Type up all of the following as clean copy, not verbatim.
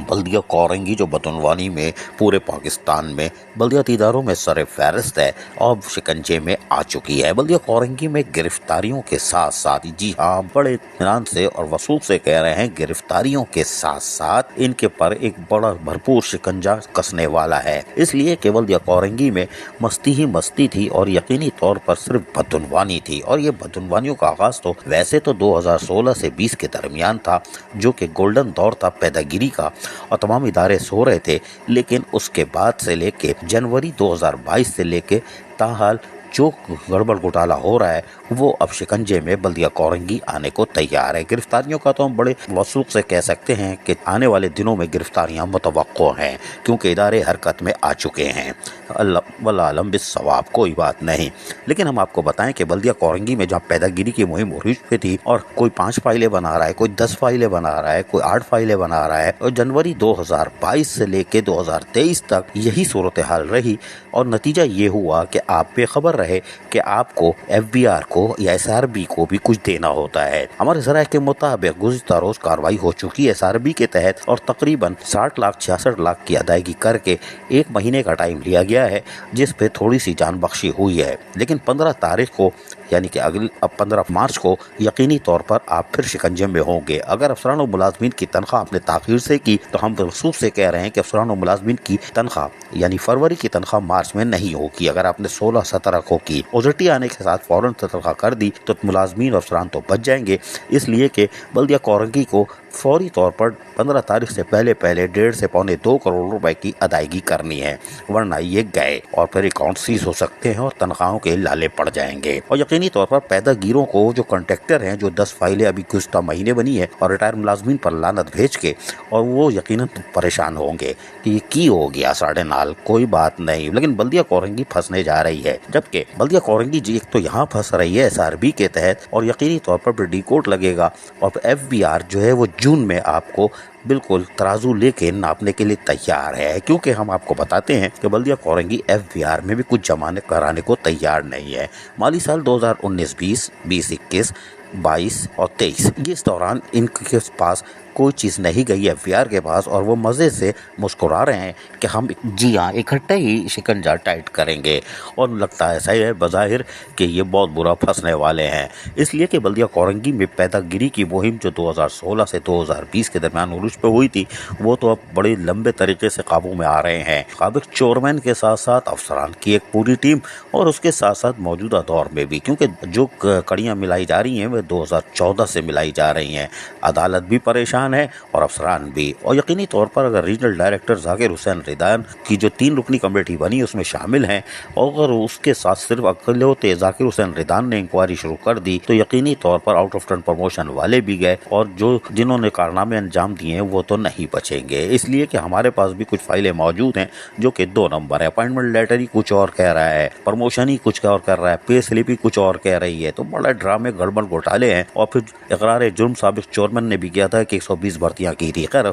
بلدیہ کورنگی جو بدعنوانی میں پورے پاکستان میں بلدیاتی اداروں میں سر فہرست ہے اور شکنجے میں آ چکی ہے۔ بلدیہ کورنگی میں گرفتاریوں کے ساتھ ساتھ، جی ہاں بڑے اطمینان سے اور وثوق سے کہہ رہے ہیں، گرفتاریوں کے ساتھ ساتھ ان کے پر ایک بڑا بھرپور شکنجہ کسنے والا ہے، اس لیے کہ بلدیہ کورنگی میں مستی ہی مستی تھی اور یقینی طور پر صرف بدعنوانی تھی۔ اور یہ بدعنوانیوں کا آغاز تو ویسے تو 2016 سے 20 کے درمیان تھا، جو کہ گولڈن دور تھا پیدا گیری کا اور تمام ادارے سو رہے تھے، لیکن اس کے بعد سے لے کے جنوری 2022 سے لے کے تاحال جو گڑبڑ گھوٹالہ ہو رہا ہے وہ اب شکنجے میں بلدیہ کورنگی آنے کو تیار ہے۔ گرفتاریوں کا تو ہم بڑے وثوق سے کہہ سکتے ہیں کہ آنے والے دنوں میں گرفتاریاں متوقع ہیں، کیونکہ ادارے حرکت میں آ چکے ہیں۔ واللہ عالم بالصواب، کوئی بات نہیں۔ لیکن ہم آپ کو بتائیں کہ بلدیہ کورنگی میں جہاں پیدا گیری کی مہم عروج پہ تھی اور کوئی 5 فائلیں بنا رہا ہے، کوئی 10 فائلیں بنا رہا ہے، کوئی 8 فائلیں بنا رہا ہے، اور جنوری 2022 سے لے کے 2023 تک یہی صورتحال رہی، اور نتیجہ یہ ہوا کہ آپ بے خبر رہے کہ آپ کو FBR کو یا SRB کو بھی کچھ دینا ہوتا ہے۔ ہمارے ذرائع کے مطابق گزشتہ روز کارروائی ہو چکی ہے SRB کے تحت، اور تقریباً 60 لاکھ 66 لاکھ کی ادائیگی کر کے 1 مہینے کا ٹائم لیا گیا ہے، جس پہ تھوڑی سی جان بخشی ہوئی ہے۔ لیکن 15 تاریخ کو یعنی کہ اگلی 15 مارچ کو یقینی طور پر آپ پھر شکنجے میں ہوں گے۔ اگر افسران و ملازمین کی تنخواہ آپ نے تاخیر سے کی تو ہم وثوق سے کہہ رہے ہیں کہ افسران و ملازمین کی تنخواہ یعنی فروری کی تنخواہ مارچ میں نہیں ہوگی۔ اگر آپ نے 16-17 کو کی، اوزٹی آنے کے ساتھ فوراً تنخواہ کر دی تو ملازمین اور افسران تو بچ جائیں گے، اس لیے کہ بلدیہ کورنگی کو فوری طور پر 15 تاریخ سے پہلے 1.5 سے 2.25 کروڑ روپے کی ادائیگی کرنی ہے، ورنہ یہ گئے اور پھر اکاؤنٹ سیز ہو سکتے ہیں اور تنخواہوں کے لالے پڑ جائیں گے۔ اور یقینی طور پر پیدا گیروں کو جو کانٹریکٹر ہیں، جو 10 فائلیں ابھی گزشتہ مہینے بنی ہے اور ریٹائر ملازمین پر لعنت بھیج کے، اور وہ یقیناً پریشان ہوں گے کہ یہ کی ہو گیا ساڑھے نال، کوئی بات نہیں۔ لیکن بلدیہ کورنگی پھنسنے جا رہی ہے، جبکہ بلدیہ کورنگی جی ایک تو یہاں پھنس رہی ہے SRB کے تحت، اور یقینی طور پر ڈی کوڈ لگے گا، اور FBR جو ہے وہ جون میں آپ کو بالکل ترازو لے کے ناپنے کے لیے تیار ہے، کیونکہ ہم آپ کو بتاتے ہیں کہ بلدیہ کورنگی FBR میں بھی کچھ جمع کرانے کو تیار نہیں ہے۔ مالی سال 2019-20، 20-21، 22 اور 23، اس دوران ان کے پاس کوئی چیز نہیں گئی FBR کے پاس، اور وہ مزے سے مسکرا رہے ہیں کہ ہم جی ہاں اکٹھے ہی شکنجہ ٹائٹ کریں گے، اور لگتا ہے صحیح ہے بظاہر کہ یہ بہت برا پھنسنے والے ہیں، اس لیے کہ بلدیہ کورنگی میں پیدا گیری کی مہم جو 2016 سے 2020 کے درمیان عروج پہ ہوئی تھی، وہ تو اب بڑے لمبے طریقے سے قابو میں آ رہے ہیں۔ سابق چورمین کے ساتھ ساتھ افسران کی ایک پوری ٹیم، اور اس کے ساتھ ساتھ موجودہ دور میں بھی، کیونکہ جو کڑیاں ملائی جا رہی ہیں وہ 2014 سے ملائی جا رہی ہیں، عدالت بھی پریشان ہے اور افسران بھی۔ اور یقینی طور پر اگر ریجنل ڈائریکٹر ذاکر حسین ریدان کی جو 3 رکنی کمیٹی بنی اس میں شامل ہیں، اور اگر اس کے ساتھ صرف اکلوتے ذاکر حسین ریدان نے انکوائری شروع کر دی تو یقینی طور پر آؤٹ آف ٹرن پروموشن والے بھی گئے، اور جنہوں نے کارنامے انجام دیے ہیں وہ تو نہیں بچیں گے، اس لیے کہ ہمارے پاس بھی کچھ فائلیں موجود ہیں جو کہ 2 نمبر ہے۔ اپائنٹمنٹ لیٹر ہی کچھ اور کہہ رہا ہے، پروموشن ہی کچھ اور کر رہا ہے، پے سلپ ہی کچھ اور کہہ رہی ہے، تو بڑا ڈرامے گڑبڑ گھوٹالے ہیں۔ اور پھر اقرار جرم سابق چورمین نے بھی کیا تھا کہ 120 بھرتیاں کی تھی، خیر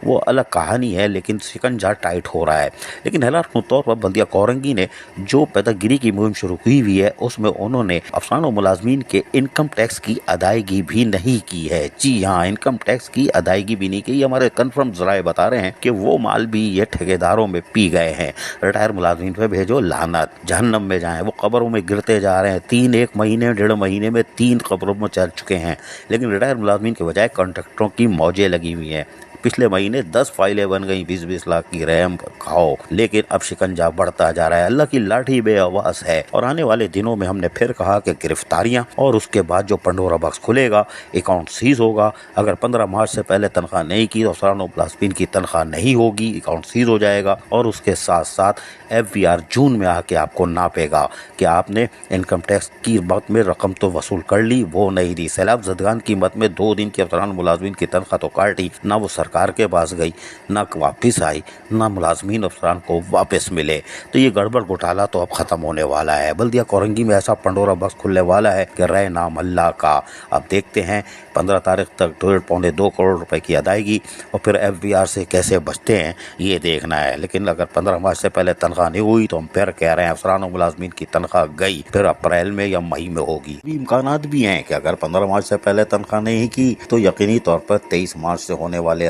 وہ الگ کہانی ہے، لیکن شکنجہ ٹائٹ ہو رہا ہے۔ لیکن حیران طور پر بلدیہ کورنگی نے جو پیدا گیری کی مہم شروع ہوئی ہے اس میں انہوں نے افسران و ملازمین کے انکم ٹیکس کی ادائیگی بھی نہیں کی ہے۔ جی ہاں، انکم ٹیکس کی ادائیگی بھی نہیں کی۔ ہمارے کنفرم ذرائع بتا رہے ہیں کہ وہ مال بھی یہ ٹھیکیداروں میں پی گئے ہیں۔ ریٹائر ملازمین پہ بھیجو لعنت، جہنم میں جائیں، وہ قبروں میں گرتے جا رہے ہیں۔ 1 مہینے 1.5 مہینے میں 3 قبروں میں چل چکے ہیں، لیکن ریٹائر ملازمین کے بجائے کانٹریکٹروں کی موجیں لگی ہوئی ہیں۔ پچھلے مہینے 10 فائلیں بن گئیں، 20-20 لاکھ کی، رحم کھاؤ۔ لیکن اب شکنجہ بڑھتا جا رہا ہے، اللہ کی لاٹھی بے آواز ہے، اور آنے والے دنوں میں ہم نے پھر کہا کہ گرفتاریاں، اور اس کے بعد جو پنڈورا باکس کھلے گا، اکاؤنٹ سیز ہوگا۔ اگر 15 مارچ سے پہلے تنخواہ نہیں کی تو افسران و ملازمین کی تنخواہ نہیں ہوگی، اکاؤنٹ سیز ہو جائے گا، اور اس کے ساتھ ساتھ FBR جون میں آ کے آپ کو ناپے گا کہ آپ نے انکم ٹیکس کی مت میں رقم تو وصول کر لی، وہ نہیں دی۔ سیلاب زدگان کی مت میں 2 دن کی افسران و ملازمین کی تنخواہ تو کاٹی، نہ وہ سرکار کے پاس گئی، نہ واپس آئی، نہ ملازمین افسران کو واپس ملے۔ تو یہ گڑبڑ گھوٹالہ تو اب ختم ہونے والا ہے۔ بلدیہ کورنگی میں ایسا پنڈورا باکس کھلنے والا ہے کہ رہے نام اللہ کا۔ اب دیکھتے ہیں 15 تاریخ تک 2.25 کروڑ روپے کی ادائیگی، اور پھر FBR سے کیسے بچتے ہیں یہ دیکھنا ہے۔ لیکن اگر 15 مارچ سے پہلے تنخواہ نہیں ہوئی تو ہم پھر کہہ رہے ہیں افسران و ملازمین کی تنخواہ گئی، پھر اپریل میں یا مئی میں ہوگی۔ امکانات بھی ہیں کہ اگر 15 مارچ سے پہلے تنخواہ نہیں کی تو یقینی طور پر 23 مارچ سے ہونے والے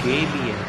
KBS